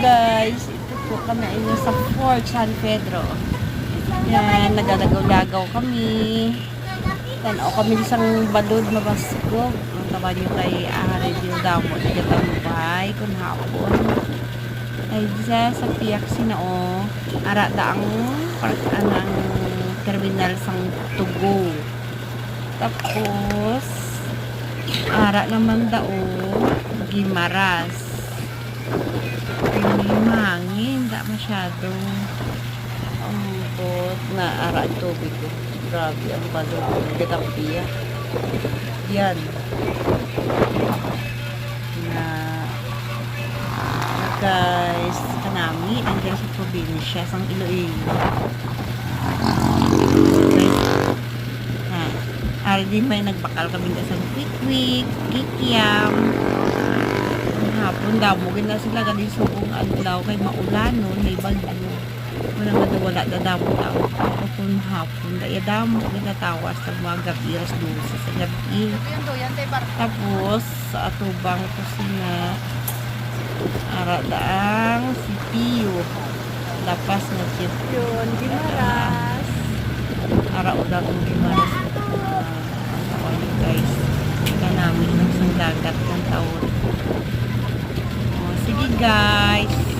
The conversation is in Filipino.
guys, ito po kami ay sa Fort San Pedro. Yan, nagalagaw-lagaw kami. Tanaw kami isang balod mabasgo. Ang tawa nyo kay review daw mo. Nagatambay kung hapon. Ay sa piyak sinao. Ara daang anang terminal sang Tugo. Tapos ara naman daw Gimaras. Hindi mahangin, hindi masyadong ambot na ara tubig ko. Grabe ang balong nagkakampiya. Yan. Na guys, kanami andyan sa probinsya sang Iloilo. Ari din may nagbakal kami sa quick-quick, kikiam. Hapon damo na sila gali subong adlaw kay maulan no, may bagyo. Wala damo tao. Kung hapon daya damo ginatawas sa mga gabiras doon sa gabi. Tapos sa atubang kusina ara daang CPU. Lapas na chip yun, Gimaras. Ara udang Gimaras. Guys, namin ng dagat ng taon. Sige guys.